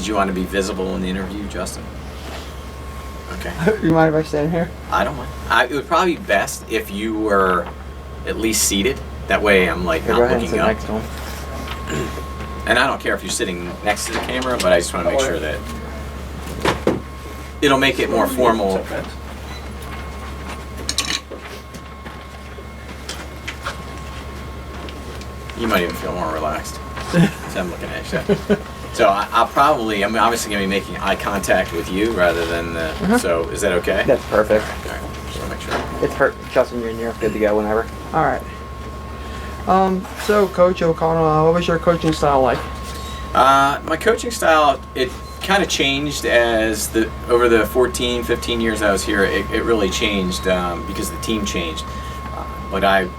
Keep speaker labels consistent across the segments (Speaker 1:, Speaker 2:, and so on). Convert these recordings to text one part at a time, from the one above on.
Speaker 1: Did you want to be visible in the interview, Justin? Okay.
Speaker 2: You mind if I stand here?
Speaker 1: I don't mind. It would probably be best if you were at least seated. That way I'm like not looking up.
Speaker 2: Next one.
Speaker 1: And I don't care if you're sitting next to the camera, but I just want to make sure that it'll make it more formal. You might even feel more relaxed. So I'm looking at you. So I'm obviously going to be making eye contact with you rather than so is that okay?
Speaker 2: That's perfect.
Speaker 1: All right. Just want to make sure.
Speaker 2: It's perfect. Justin, you're in here. Good to go whenever. All right. So Coach O'Connell, what was your coaching style like?
Speaker 1: My coaching style, it kind of changed over the 15 years I was here. It really changed because the team changed. But I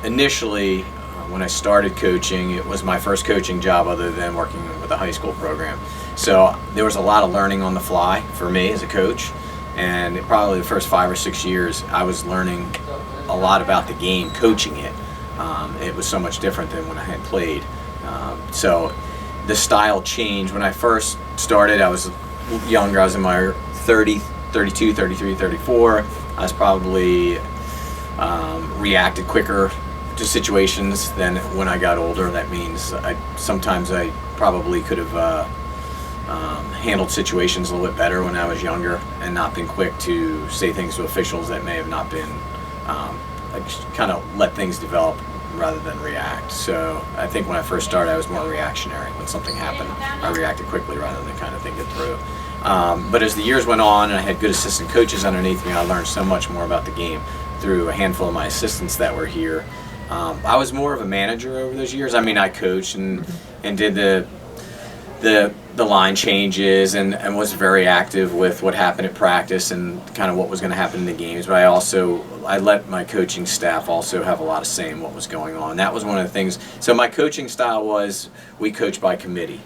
Speaker 1: initially, when I started coaching, it was my first coaching job other than working with a high school program. So there was a lot of learning on the fly for me as a coach. And probably the first 5 or 6 years, I was learning a lot about the game, coaching it. It was so much different than when I had played. So the style changed. When I first started, I was younger. I was in my 32, 33, 34. I was probably reacted quicker to situations than when I got older. That means sometimes I probably could have handled situations a little bit better when I was younger and not been quick to say things to officials that may have not been, I just kind of let things develop rather than react. So I think when I first started, I was more reactionary. When something happened, I reacted quickly rather than kind of think it through. But as the years went on and I had good assistant coaches underneath me, I learned so much more about the game through a handful of my assistants that were here. I was more of a manager over those years. I mean, I coached and did the line changes and was very active with what happened at practice and kind of what was going to happen in the games. But I let my coaching staff also have a lot of say in what was going on. That was one of the things. So my coaching style was we coach by committee.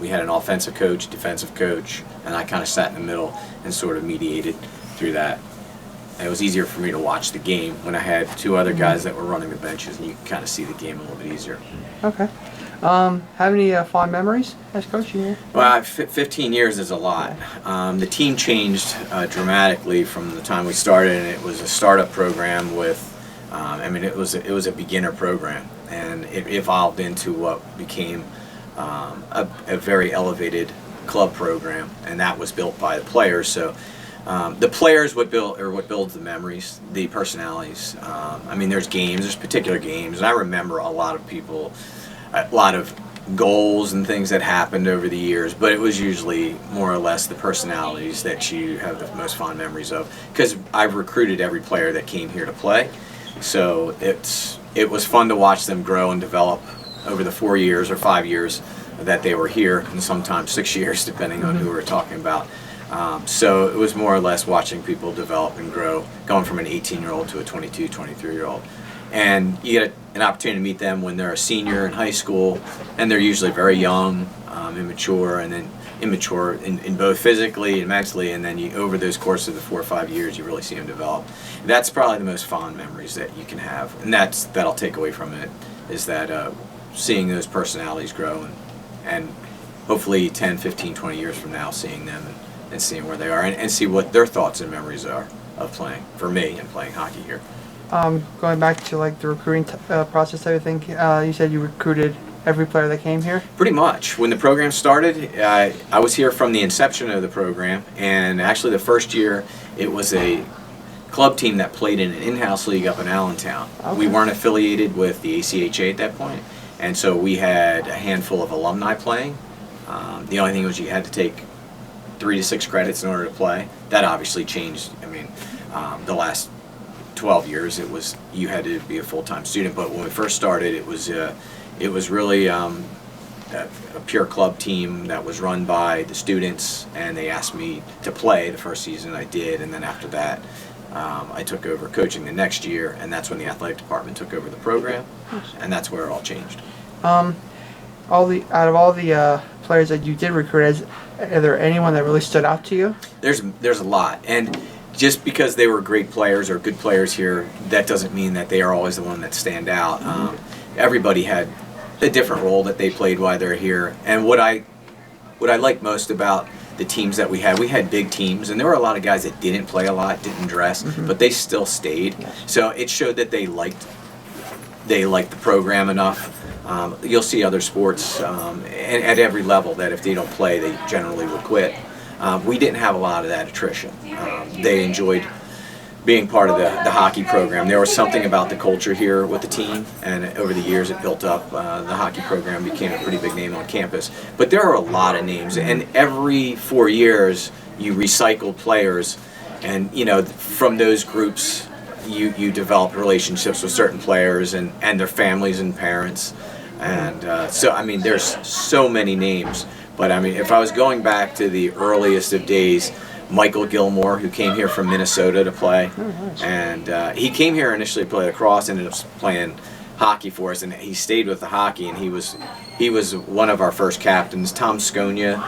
Speaker 1: We had an offensive coach, defensive coach, and I kind of sat in the middle and sort of mediated through that. It was easier for me to watch the game when I had two other guys that were running the benches, and you could kind of see the game a little bit easier.
Speaker 2: Okay. Have any fond memories as coaching here?
Speaker 1: Well, 15 years is a lot. The team changed dramatically from the time we started, and it was a startup program with, it was a beginner program, and it evolved into what became a very elevated club program, and that was built by the players. So. The players what builds the memories, the personalities. There's games, there's particular games, and I remember a lot of goals and things that happened over the years, but it was usually more or less the personalities that you have the most fond memories of, because I've recruited every player that came here to play, so it was fun to watch them grow and develop over the 4 years or 5 years that they were here, and sometimes 6 years depending on who we're talking about. So it was more or less watching people develop and grow, going from an 18-year-old to a 22, 23-year-old. And you get an opportunity to meet them when they're a senior in high school, and they're usually very young, immature, and then immature in both physically and mentally, and then over those course of the 4 or 5 years, you really see them develop. That's probably the most fond memories that you can have, and that I'll take away from it, is that seeing those personalities grow, and hopefully 10, 15, 20 years from now, seeing them and seeing where they are and see what their thoughts and memories are of playing for me and playing hockey here.
Speaker 2: Going back to like the recruiting process, everything, you said you recruited every player that came here?
Speaker 1: Pretty much. When the program started, I was here from the inception of the program, and actually the first year it was a club team that played in an in-house league up in Allentown. Okay. We weren't affiliated with the ACHA at that point, and so we had a handful of alumni playing. The only thing was you had to take 3 to 6 credits in order to play. That obviously changed. The last 12 years you had to be a full-time student, but when we first started it was really a pure club team that was run by the students, and they asked me to play the first season. I did, and then after that I took over coaching the next year, and that's when the athletic department took over the program, and that's where it all changed.
Speaker 2: Out of all the players that you did recruit, are there anyone that really stood out to you? There's
Speaker 1: a lot, and just because they were great players or good players here, that doesn't mean that they are always the one that stand out. Everybody had a different role that they played while they're here, and what I what I like most about the teams that we had big teams, and there were a lot of guys that didn't play a lot, didn't dress, but they still stayed. So it showed that they liked the program enough. You'll see other sports at every level that if they don't play, they generally will quit. We didn't have a lot of that attrition. They enjoyed being part of the hockey program. There was something about the culture here with the team, and over the years it built up. The hockey program became a pretty big name on campus. But there are a lot of names, and every 4 years you recycle players, and from those groups you develop relationships with certain players and their families and parents. And so, I mean, there's so many names. But, I mean, if I was going back to the earliest of days, Michael Gilmore, who came here from Minnesota to play. And he came here initially to play lacrosse, ended up playing hockey for us, and he stayed with the hockey, and he was one of our first captains. Tom Sconia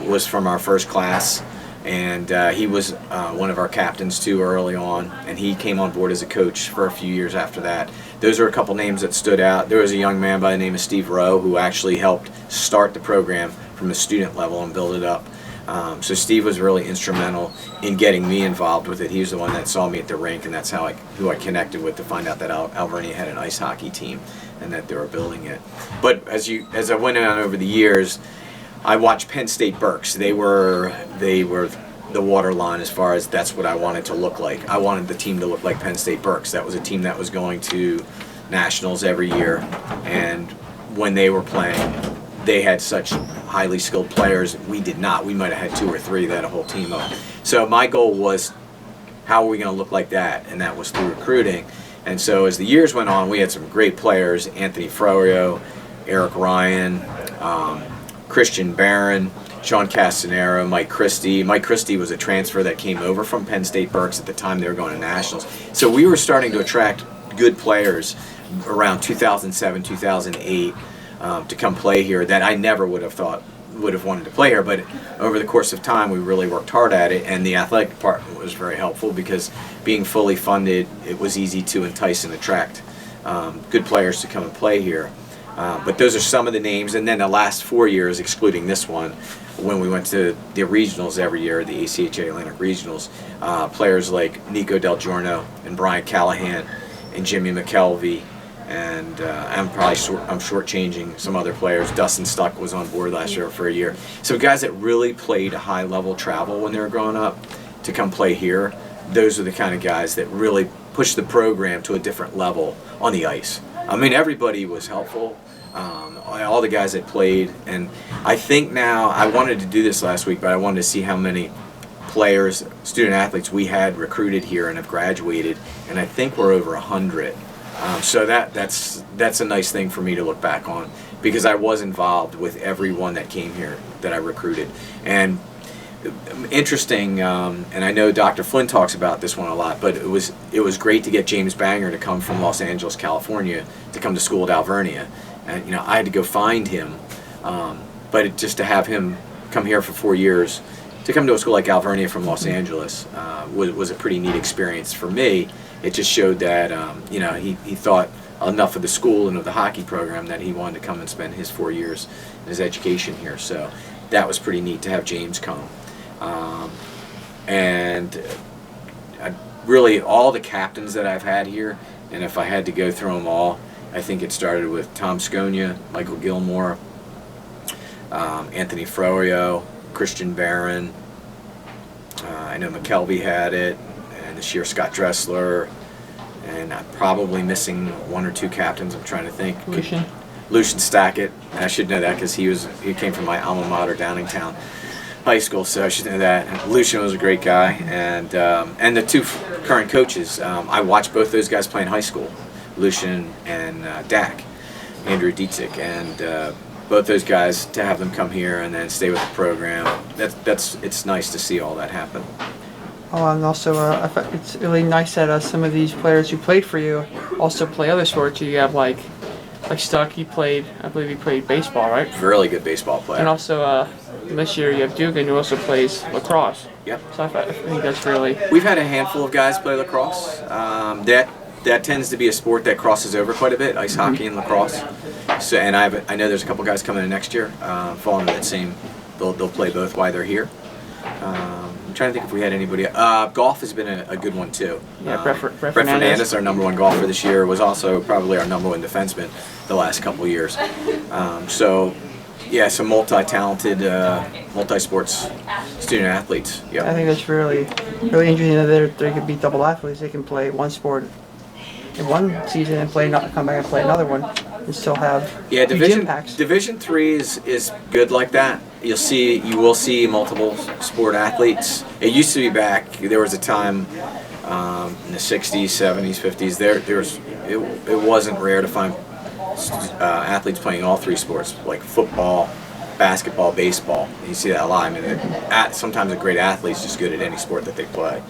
Speaker 1: was from our first class, and he was one of our captains too early on, and he came on board as a coach for a few years after that. Those are a couple names that stood out. There was a young man by the name of Steve Rowe who actually helped start the program from the student level and build it up. So Steve was really instrumental in getting me involved with it. He was the one that saw me at the rink, and that's who I connected with to find out that Alvernia had an ice hockey team and that they were building it. But as I went on over the years, I watched Penn State Berks. They were the waterline as far as that's what I wanted to look like. I wanted the team to look like Penn State Berks. That was a team that was going to nationals every year, and when they were playing, they had such highly skilled players. We did not. We might have had 2 or 3 that had a whole team up. So my goal was, how are we going to look like that? And that was through recruiting. And so as the years went on, we had some great players: Anthony Froyo, Eric Ryan, Christian Barron, Sean Castanero, Mike Christie. Mike Christie was a transfer that came over from Penn State Berks at the time they were going to nationals. So we were starting to attract good players around 2007, 2008 to come play here that I never would have thought would have wanted to play here. But over the course of time, we really worked hard at it, and the athletic department was very helpful because being fully funded, it was easy to entice and attract good players to come and play here. But those are some of the names, and then the last 4 years, excluding this one, when we went to the regionals every year, the ACHA Atlantic Regionals, players like Nico Del Giorno and Brian Callahan and Jimmy McKelvey, and I'm shortchanging some other players. Dustin Stuck was on board last year for a year. So guys that really played high level travel when they were growing up to come play here, those are the kind of guys that really pushed the program to a different level on the ice. I mean, everybody was helpful. All the guys that played, and I think now, I wanted to do this last week, but I wanted to see how many players, student athletes we had recruited here and have graduated, and I think we're over 100. So that's a nice thing for me to look back on, because I was involved with everyone that came here that I recruited. And interesting, and I know Dr. Flynn talks about this one a lot, but it was great to get James Banger to come from Los Angeles, California, to come to school at Alvernia. And I had to go find him, but just to have him come here for 4 years, to come to a school like Alvernia from Los Angeles, was a pretty neat experience for me. It just showed that he thought enough of the school and of the hockey program that he wanted to come and spend his 4 years in his education here. So that was pretty neat to have James come. And really all the captains that I've had here, and if I had to go through them all, I think it started with Tom Sconia, Michael Gilmore, Anthony Froyo, Christian Barron. I know McKelvey had it, and this year Scott Dressler, and I'm probably missing 1 or 2 captains. I'm trying to think. Lucian Stackett. I should know that because he came from my alma mater, Downingtown High School, so I should know that. And Lucian was a great guy, and the 2 current coaches. I watched both those guys play in high school, Lucian and Dak, Andrew Dietzick, and both those guys, to have them come here and then stay with the program. It's nice to see all that happen.
Speaker 2: Oh, and also, it's really nice that some of these players who played for you also play other sports. You have like Stuck. I believe he played baseball, right?
Speaker 1: Really good baseball player.
Speaker 2: And also, this year you have Dugan, who also plays lacrosse.
Speaker 1: Yep.
Speaker 2: So I think that's really.
Speaker 1: We've had a handful of guys play lacrosse. That tends to be a sport that crosses over quite a bit, ice hockey and lacrosse. So, and I know there's a couple guys coming in next year, fall into that same they'll play both while they're here. I'm trying to think if we had anybody. Golf has been a good one too.
Speaker 2: Yeah, Brett
Speaker 1: Fernandez, our number one golfer this year, was also probably our number one defenseman the last couple of years. So, yeah, some multi-talented, multi-sports student athletes. Yeah,
Speaker 2: I think that's really interesting that they could be double athletes. They can play one sport in one season and come back and play another one, and still have gym packs.
Speaker 1: Division III is good like that. You will see multiple sport athletes. It used to be back. There was a time in the '60s, '70s, '50s. It wasn't rare to find athletes playing all three sports, like football, basketball, baseball. You see that a lot. I mean, sometimes a great athlete's just good at any sport that they play.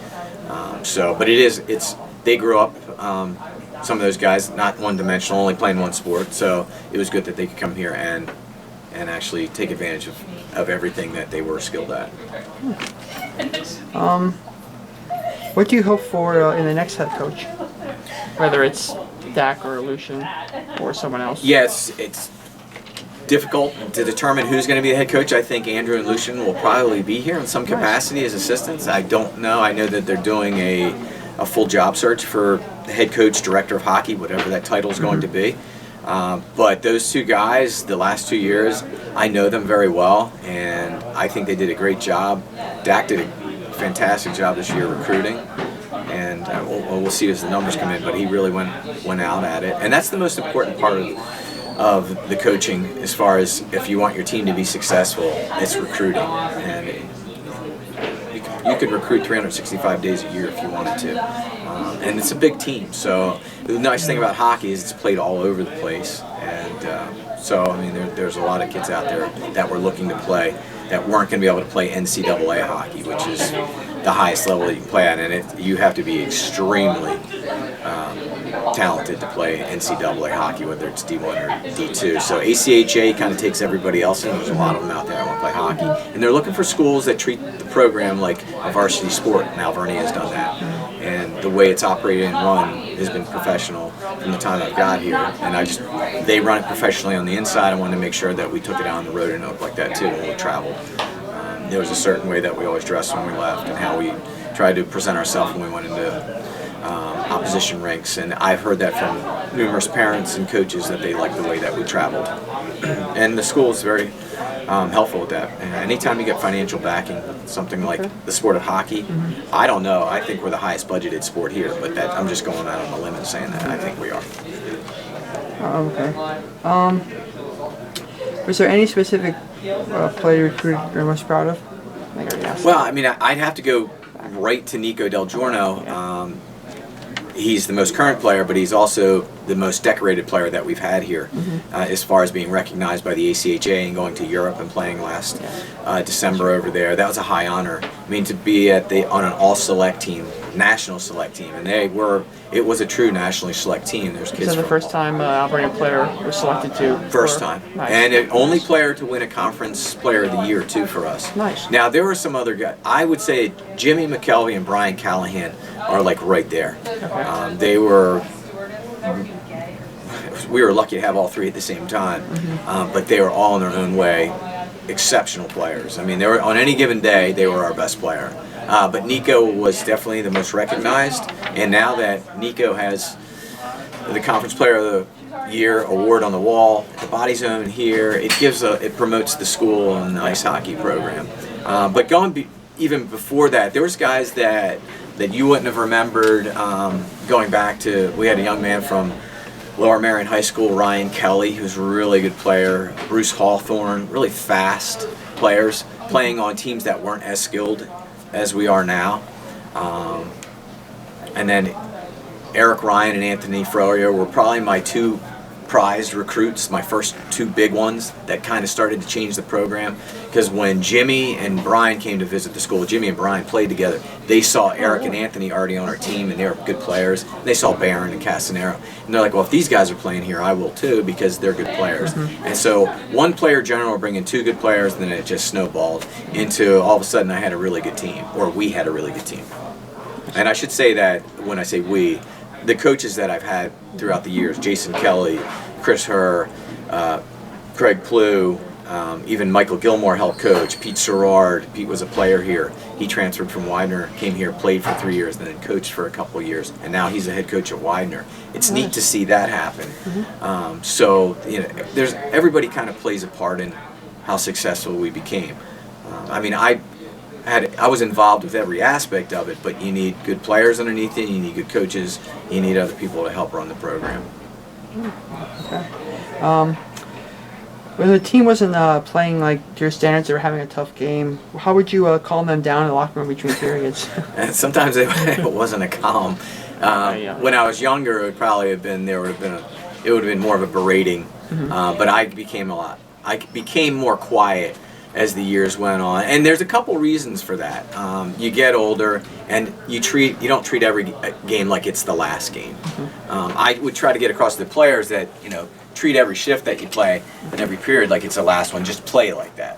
Speaker 1: But they grew up. Some of those guys not one-dimensional, only playing one sport. So it was good that they could come here and actually take advantage of everything that they were skilled at.
Speaker 2: What do you hope for in the next head coach? Whether it's Dak or Lucian or someone else?
Speaker 1: Yes, it's difficult to determine who's going to be the head coach. I think Andrew and Lucian will probably be here in some capacity as assistants. I don't know. I know that they're doing a full job search for the head coach, director of hockey, whatever that title is going to be. But those two guys, the last 2 years, I know them very well, and I think they did a great job. Dak did a fantastic job this year recruiting, and we'll see as the numbers come in, but he really went out at it. And that's the most important part of the coaching, as far as if you want your team to be successful, it's recruiting. And you could recruit 365 days a year if you wanted to. And it's a big team, so the nice thing about hockey is it's played all over the place. And so, I mean, there's a lot of kids out there that were looking to play that weren't going to be able to play NCAA hockey, which is the highest level that you can play at, and you have to be extremely talented to play NCAA hockey, whether it's D1 or D2. So ACHA kind of takes everybody else in. There's a lot of them out there that want to play hockey, and they're looking for schools that treat the program like a varsity sport, and Alvernia has done that. And the way it's operated and run has been professional from the time I've got here, and they run it professionally on the inside. I wanted to make sure that we took it out on the road and like that too when we traveled. There was a certain way that we always dressed when we left, and how we tried to present ourselves when we went into opposition rinks. And I've heard that from numerous parents and coaches that they like the way that we traveled. And the school is very helpful with that. And anytime you get financial backing, something like the sport of hockey, I don't know. I think we're the highest budgeted sport here, but I'm just going out on a limb and saying that. I think we are.
Speaker 2: Was there any specific player recruit you're most proud of?
Speaker 1: Well, I mean, I'd have to go right to Nico Del Giorno. He's the most current player, but he's also the most decorated player that we've had here, as far as being recognized by the ACHA and going to Europe and playing last December over there. That was a high honor. I mean, to be on an all-select team, national select team, and it was a true nationally select team. There's kids.
Speaker 2: Is that the first time Alvernia player was selected to?
Speaker 1: First time. Nice. And the only player to win a conference player of the year too for us.
Speaker 2: Nice.
Speaker 1: Now there were some other guys. I would say Jimmy McKelvey and Brian Callahan are like right there. Okay. We were lucky to have all three at the same time, but they were all in their own way exceptional players. I mean, they were on any given day they were our best player. But Nico was definitely the most recognized, and now that Nico has the Conference Player of the Year award on the wall, the Body Zone here, it promotes the school and the ice hockey program. But even before that, there was guys that you wouldn't have remembered going back to. We had a young man from Lower Marion High School, Ryan Kelly, who's a really good player. Bruce Hawthorne, really fast players playing on teams that weren't as skilled as we are now. And then Eric Ryan and Anthony Froyo were probably my two prized recruits, my first two big ones that kind of started to change the program. Because when Jimmy and Brian came to visit the school, Jimmy and Brian played together, they saw Eric and Anthony already on our team, and they were good players. They saw Barron and Castanero, and they're like, well, if these guys are playing here, I will too, because they're good players. And so one player general bring in two good players, and then it just snowballed into all of a sudden I had a really good team, or we had a really good team. And I should say that when I say we, the coaches that I've had throughout the years, Jason Kelly, Chris Herr, Craig Plew, Even Michael Gilmore helped coach. Pete Serrard, Pete was a player here. He transferred from Widener, came here, played for 3 years, and then coached for a couple of years, and now he's a head coach at Widener. It's neat to see that happen. So there's everybody kind of plays a part in how successful we became. I mean, I was involved with every aspect of it, but you need good players underneath you, you need good coaches, you need other people to help run the program.
Speaker 2: Okay. When the team wasn't playing like to your standards, they were having a tough game, how would you calm them down in the locker room between periods?
Speaker 1: And sometimes it wasn't a calm. When I was younger, it would probably have been, it would have been more of a berating. But I became more quiet as the years went on, and there's a couple reasons for that. You get older, and you don't treat every game like it's the last game. I would try to get across to the players that treat every shift that you play and every period like it's the last one. Just play like that.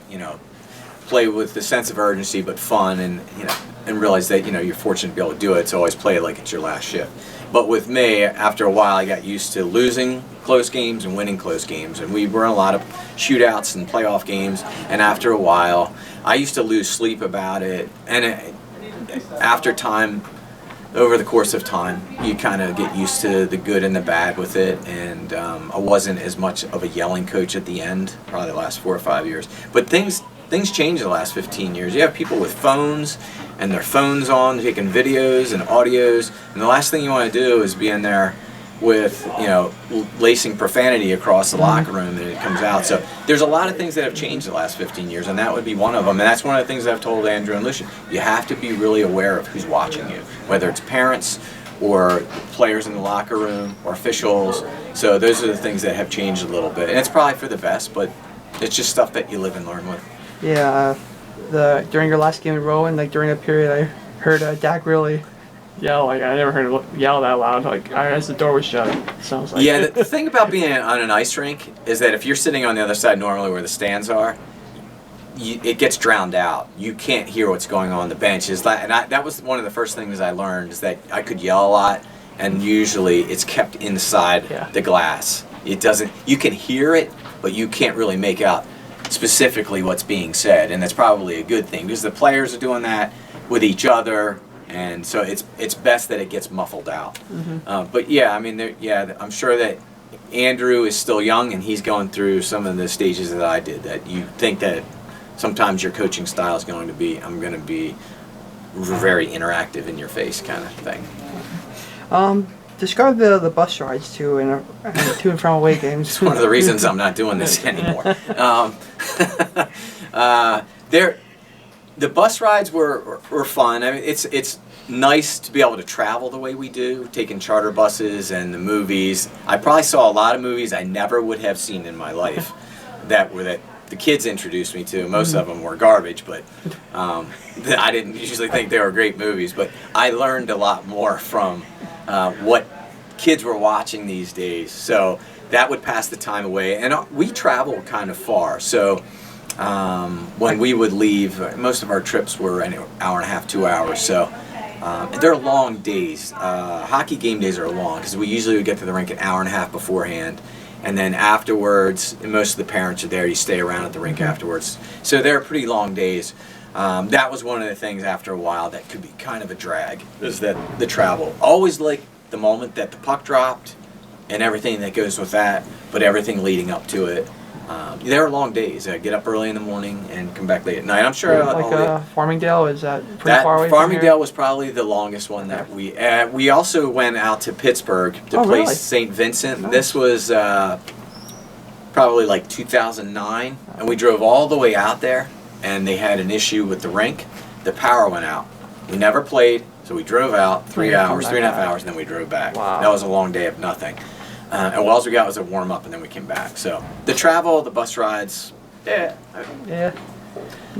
Speaker 1: Play with the sense of urgency, but fun, and realize that you're fortunate to be able to do it. So always play it like it's your last shift. But with me, after a while, I got used to losing close games and winning close games, and we were in a lot of shootouts and playoff games. And after a while, I used to lose sleep about it. And after time, over the course of time, you kind of get used to the good and the bad with it. And I wasn't as much of a yelling coach at the end, probably the last 4 or 5 years. But things changed the last 15 years. You have people with phones, and their phones on, taking videos and audios, and the last thing you want to do is be in there with, lacing profanity across the locker room, and it comes out. So there's a lot of things that have changed the last 15 years, and that would be one of them. And that's one of the things I've told Andrew and Lucian. You have to be really aware of who's watching you, whether it's parents or players in the locker room or officials. So those are the things that have changed a little bit, and it's probably for the best, but it's just stuff that you live and learn with.
Speaker 2: Yeah. During your last game in Rowan, like during a period, I heard Dak really yell. Like I never heard him yell that loud. Like as the door was shut. It sounds like.
Speaker 1: Yeah, the thing about being on an ice rink is that if you're sitting on the other side normally where the stands are, it gets drowned out. You can't hear what's going on the bench. That was one of the first things I learned, is that I could yell a lot, and usually it's kept inside the glass. It doesn't. You can hear it, but you can't really make out specifically what's being said, and that's probably a good thing because the players are doing that with each other, and so it's best that it gets muffled out. But yeah, I mean, I'm sure that Andrew is still young and he's going through some of the stages that I did. That you think that sometimes your coaching style is going to be, I'm going to be very interactive in your face kind of thing. Describe
Speaker 2: the bus rides to and from away games.
Speaker 1: It's one of the reasons I'm not doing this anymore. The bus rides were fun. I mean, it's nice to be able to travel the way we do, taking charter buses and the movies. I probably saw a lot of movies I never would have seen in my life that the kids introduced me to. Most of them were garbage, but I didn't usually think they were great movies. But I learned a lot more from what kids were watching these days. So that would pass the time away. And we travel kind of far. So when we would leave, most of our trips were an hour and a half, 2 hours. So they're long days. Hockey game days are long because we usually would get to the rink an hour and a half beforehand. And then afterwards, and most of the parents are there, you stay around at the rink afterwards. So they're pretty long days. That was one of the things after a while that could be kind of a drag, is that the travel. Always like the moment that the puck dropped and everything that goes with that, but everything leading up to it. There are long days. I get up early in the morning and come back late at night. I'm sure.
Speaker 2: Farmingdale, is that pretty far away from here?
Speaker 1: Farmingdale was probably the longest one that we also went out to Pittsburgh to play St. Vincent. Nice. This was probably like 2009, and we drove all the way out there, and they had an issue with the rink. The power went out. We never played, so we drove out 3 hours, 3.5 hours, and then we drove back. Wow. That was a long day of nothing. And all we got was a warm-up, and then we came back. So the travel, the bus rides,
Speaker 2: Yeah,
Speaker 1: I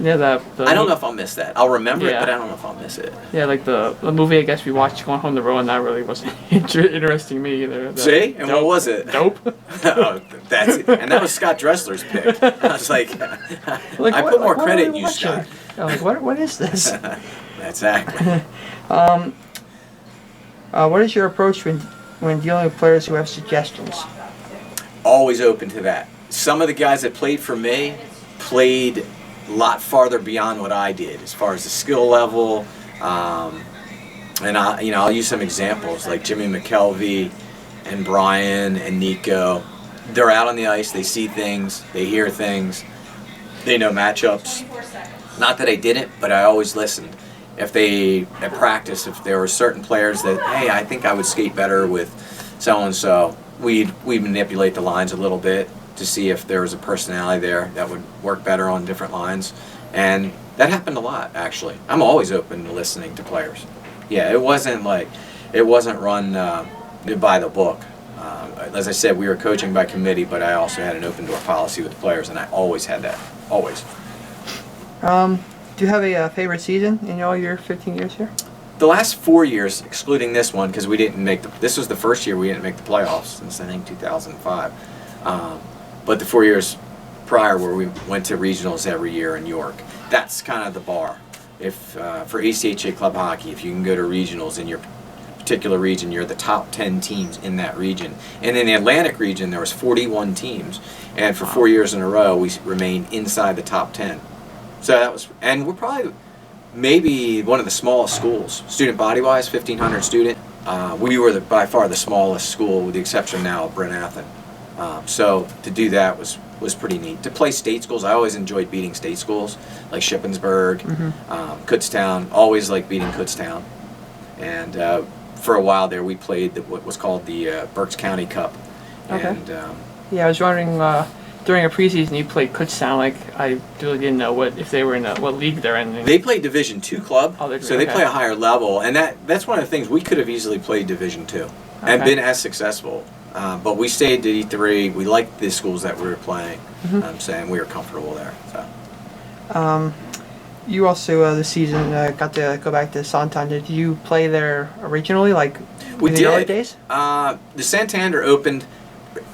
Speaker 1: don't know if I'll miss that. I'll remember it, but I don't know if I'll miss it.
Speaker 2: Yeah, like the movie I guess we watched Going Home to Rowan, that really wasn't interesting me either.
Speaker 1: See? And what was it?
Speaker 2: Dope.
Speaker 1: Oh, that's it. And that was Scott Dressler's pick. I was like I put more credit in you, Scott.
Speaker 2: I'm like, what is this?
Speaker 1: Exactly.
Speaker 2: What is your approach when dealing with players who have suggestions?
Speaker 1: Always open to that. Some of the guys that played for me played a lot farther beyond what I did as far as the skill level. And I'll use some examples like Jimmy McKelvey and Brian and Nico. They're out on the ice, they see things, they hear things, they know matchups. Not that I didn't, but I always listened. If they, at practice, if there were certain players that, hey, I think I would skate better with so-and-so, we'd manipulate the lines a little bit to see if there was a personality there that would work better on different lines. And that happened a lot, actually. I'm always open to listening to players. Yeah, it wasn't run by the book. As I said, we were coaching by committee, but I also had an open door policy with the players, and I always had that, always.
Speaker 2: Do you have a favorite season in all your 15 years here?
Speaker 1: The last 4 years, excluding this one, because we didn't make this was the first year we didn't make the playoffs since I think 2005. But the 4 years prior, where we went to regionals every year in York, that's kind of the bar. If for ACHA club hockey, if you can go to regionals in your particular region, you're the top 10 teams in that region. And in the Atlantic region, there was 41 teams, and for 4 years in a row, we remained inside the top 10. So that was, and we're probably maybe one of the smallest schools, student body-wise, 1,500 student. We were by far the smallest school, with the exception now of Bryn Athyn. So to do that was pretty neat. To play state schools, I always enjoyed beating state schools, like Shippensburg, Kutztown. Always liked beating Kutztown. And for a while there, we played what was called the Berks County Cup.
Speaker 2: Okay.
Speaker 1: And,
Speaker 2: yeah, I was wondering, during a preseason you played Kutztown. Like, I really didn't know if they were in what league they're in.
Speaker 1: They play Division II club, so they
Speaker 2: okay.
Speaker 1: play a higher level, and that's one of the things. We could have easily played Division II and been as successful, but we stayed at D3. We liked the schools that we were playing, saying we were comfortable there. So.
Speaker 2: You also this season got to go back to Santander. Did you play there originally, like in the early days?
Speaker 1: The Santander opened.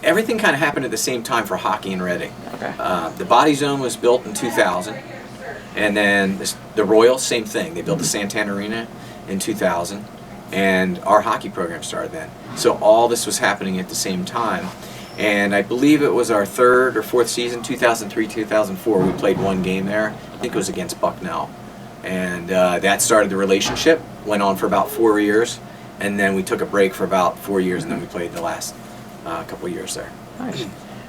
Speaker 1: Everything kind of happened at the same time for hockey in Reading.
Speaker 2: Okay.
Speaker 1: The Body Zone was built in 2000, and then the Royals, same thing. They built the Santander Arena in 2000, and our hockey program started then. So all this was happening at the same time, and I believe it was our third or fourth season, 2003, 2004. We played one game there. I think it was against Bucknell, and that started the relationship. Went on for about 4 years, and then we took a break for about 4 years, and then we played the last couple of years there.
Speaker 2: Nice.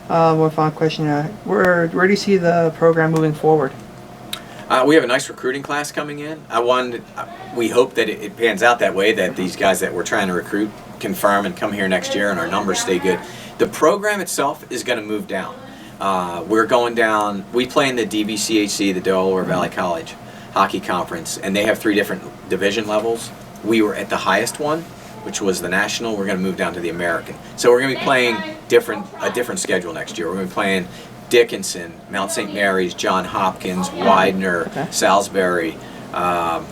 Speaker 2: One final question. Where do you see the program moving forward?
Speaker 1: We have a nice recruiting class coming in. We hope that it pans out that way, that these guys that we're trying to recruit confirm and come here next year and our numbers stay good. The program itself is going to move down. We're going down. We play in the DVCHC, the Delaware Valley College Hockey Conference, and they have 3 different division levels. We were at the highest one, which was the national. We're going to move down to the American. So we're going to be playing a different schedule next year. We're going to be playing Dickinson, Mount St. Mary's, Johns Hopkins, Widener, Salisbury. I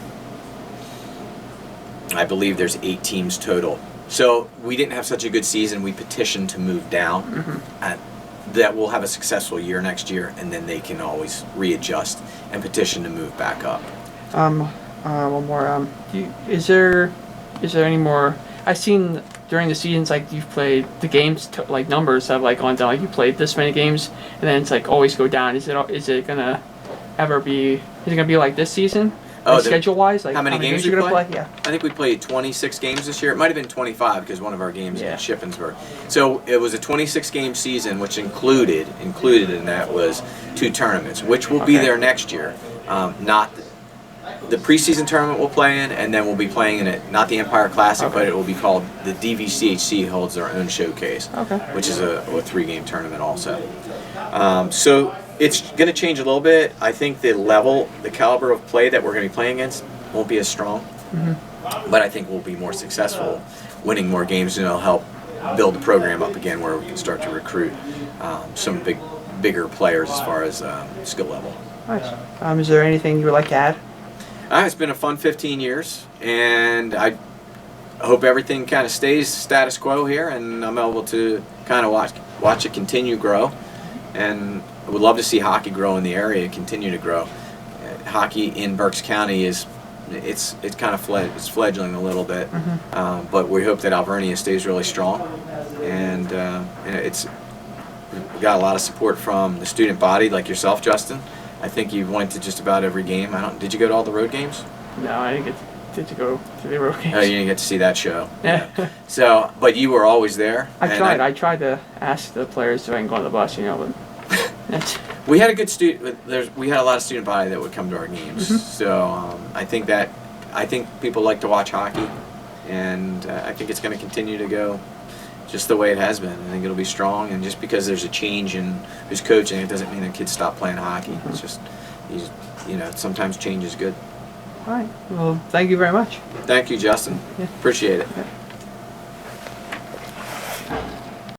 Speaker 1: believe there's 8 teams total. So we didn't have such a good season. We petitioned to move down. That we'll have a successful year next year, and then they can always readjust and petition to move back up.
Speaker 2: One more. Is there any more? I've seen during the seasons, like, you've played the games, like, numbers have like gone down. Like, you played this many games, and then it's like always go down. Is it gonna ever be? Is it gonna be like this season? Like, schedule-wise, like
Speaker 1: how many games
Speaker 2: you're gonna play? Yeah.
Speaker 1: I think we played 26 games this year. It might have been 25 because one of our games in Shippensburg. So it was a 26-game season, which included in that was 2 tournaments, which will be there next year. Not the preseason tournament we'll play in, and then we'll be playing in it, not the Empire Classic, but it will be called the DVCHC holds their own showcase, which is a 3-game tournament also. So it's going to change a little bit. I think the caliber of play that we're going to be playing against won't be as strong, but I think we'll be more successful, winning more games, and it'll help build the program up again where we can start to recruit some bigger players as far as skill level.
Speaker 2: Nice. Is there anything you would like to add?
Speaker 1: It's been a fun 15 years, and I hope everything kind of stays status quo here, and I'm able to kind of watch it continue to grow. And I would love to see hockey grow in the area and continue to grow. Hockey in Berks County it's kind of fledgling a little bit, but we hope that Alvernia stays really strong, and We got a lot of support from the student body, like yourself, Justin. I think you went to just about every game. Did you go to all the road games?
Speaker 2: No, I didn't get to go to the road games.
Speaker 1: Oh, you didn't get to see that show.
Speaker 2: Yeah.
Speaker 1: So, but you were always there.
Speaker 2: I tried to ask the players if I can go on the bus, but that's.
Speaker 1: We had a good we had a lot of student body that would come to our games.
Speaker 2: Mm-hmm.
Speaker 1: So I think people like to watch hockey, and I think it's going to continue to go just the way it has been. I think it'll be strong, and just because there's a change in who's coaching, it doesn't mean the kids stop playing hockey.
Speaker 2: Mm-hmm.
Speaker 1: It's just, sometimes change is good.
Speaker 2: All right. Well, thank you very much.
Speaker 1: Thank you, Justin.
Speaker 2: Yeah.
Speaker 1: Appreciate it.
Speaker 2: Yeah.